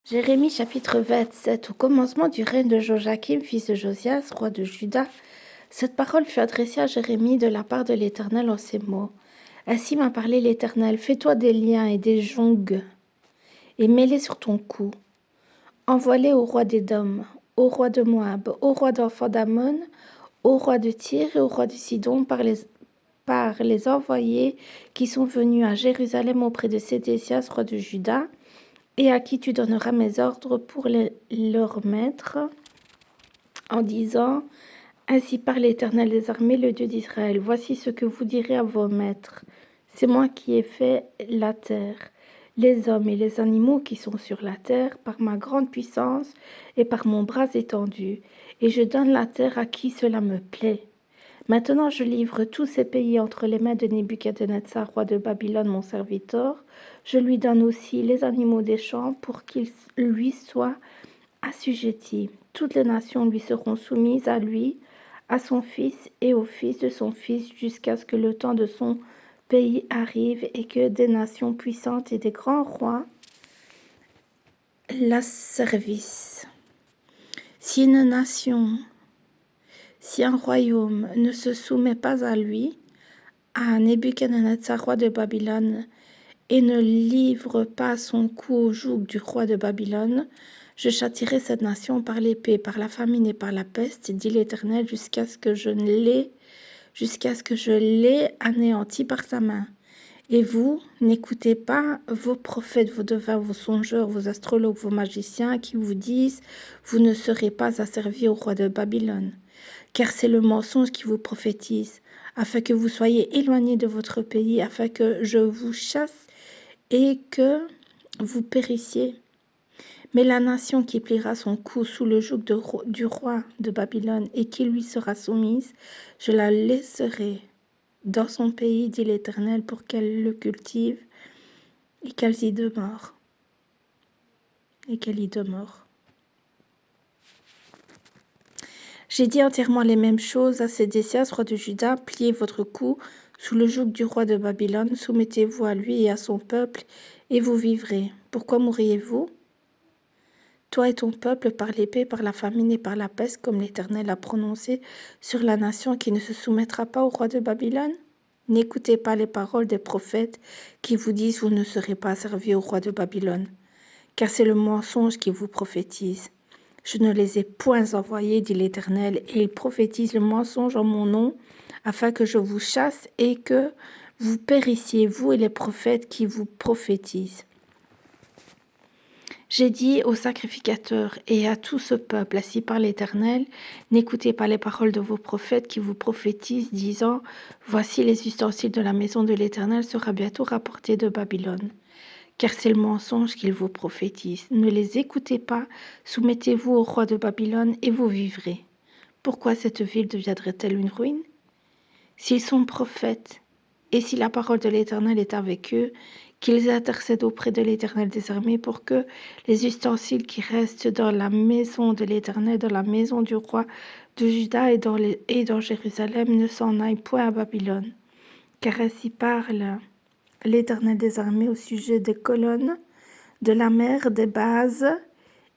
Jérémie chapitre 27. Au commencement du règne de Joachim, fils de Josias, roi de Juda, cette parole fut adressée à Jérémie de la part de l'Éternel en ces mots. Ainsi m'a parlé l'Éternel, fais-toi des liens et des jongues, et mets-les sur ton cou. Envoie-les au roi d'Édom, au roi de Moab, au roi d'enfants d'Ammon, au roi de Tyr et au roi de Sidon par les envoyés qui sont venus à Jérusalem auprès de Sédécias, roi de Juda, et à qui tu donneras mes ordres pour leur mettre, en disant, ainsi parle l'Éternel des armées, le Dieu d'Israël, voici ce que vous direz à vos maîtres. C'est moi qui ai fait la terre, les hommes et les animaux qui sont sur la terre, par ma grande puissance et par mon bras étendu, et je donne la terre à qui cela me plaît. Maintenant je livre tous ces pays entre les mains de Nebuchadnezzar, roi de Babylone, mon serviteur. Je lui donne aussi les animaux des champs pour qu'ils lui soient assujettis. Toutes les nations lui seront soumises à lui, à son fils et au fils de son fils, jusqu'à ce que le temps de son pays arrive et que des nations puissantes et des grands rois la servissent. Si une nation, si un royaume ne se soumet pas à lui, à Nebuchadnezzar, roi de Babylone, et ne livre pas son cou au joug du roi de Babylone, je châtierai cette nation par l'épée, par la famine et par la peste, dit l'Éternel, jusqu'à ce que je l'ai anéanti par sa main. Et vous, n'écoutez pas vos prophètes, vos devins, vos songeurs, vos astrologues, vos magiciens qui vous disent « Vous ne serez pas asservis au roi de Babylone ». Car c'est le mensonge qui vous prophétise, afin que vous soyez éloignés de votre pays, afin que je vous chasse et que vous périssiez. Mais la nation qui pliera son cou sous le joug du roi de Babylone et qui lui sera soumise, je la laisserai dans son pays, dit l'Éternel, pour qu'elle le cultive et qu'elle y demeure. J'ai dit entièrement les mêmes choses à Sédécias, roi de Juda, pliez votre cou sous le joug du roi de Babylone, soumettez-vous à lui et à son peuple, et vous vivrez. Pourquoi mourriez-vous? Toi et ton peuple, par l'épée, par la famine et par la peste, comme l'Éternel a prononcé sur la nation qui ne se soumettra pas au roi de Babylone? N'écoutez pas les paroles des prophètes qui vous disent « Vous ne serez pas servis au roi de Babylone », car c'est le mensonge qui vous prophétise. Je ne les ai point envoyés, dit l'Éternel, et ils prophétisent le mensonge en mon nom, afin que je vous chasse et que vous périssiez, vous et les prophètes qui vous prophétisent. J'ai dit aux sacrificateurs et à tout ce peuple, assis par l'Éternel, n'écoutez pas les paroles de vos prophètes qui vous prophétisent, disant, voici les ustensiles de la maison de l'Éternel sera bientôt rapportés de Babylone. Car c'est le mensonge qu'ils vous prophétisent. Ne les écoutez pas, soumettez-vous au roi de Babylone et vous vivrez. Pourquoi cette ville deviendrait-elle une ruine? S'ils sont prophètes, et si la parole de l'Éternel est avec eux, qu'ils intercèdent auprès de l'Éternel des armées pour que les ustensiles qui restent dans la maison de l'Éternel, dans la maison du roi de Juda et dans Jérusalem ne s'en aillent point à Babylone. Car ainsi parle l'Éternel des armées au sujet des colonnes, de la mer, des bases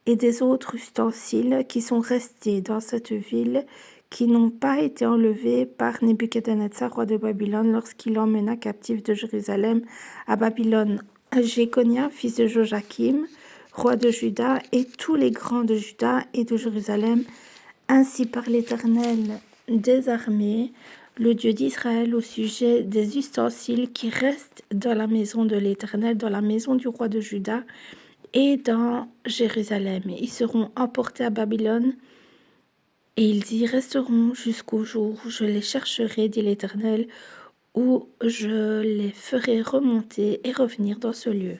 et des autres ustensiles qui sont restés dans cette ville, qui n'ont pas été enlevés par Nebuchadnezzar, roi de Babylone, lorsqu'il emmena captif de Jérusalem à Babylone Jéconia, fils de Joachim, roi de Juda, et tous les grands de Juda et de Jérusalem, ainsi par l'Éternel des armées, le Dieu d'Israël, au sujet des ustensiles qui restent dans la maison de l'Éternel, dans la maison du roi de Juda et dans Jérusalem. Ils seront emportés à Babylone et ils y resteront jusqu'au jour où je les chercherai, dit l'Éternel, où je les ferai remonter et revenir dans ce lieu.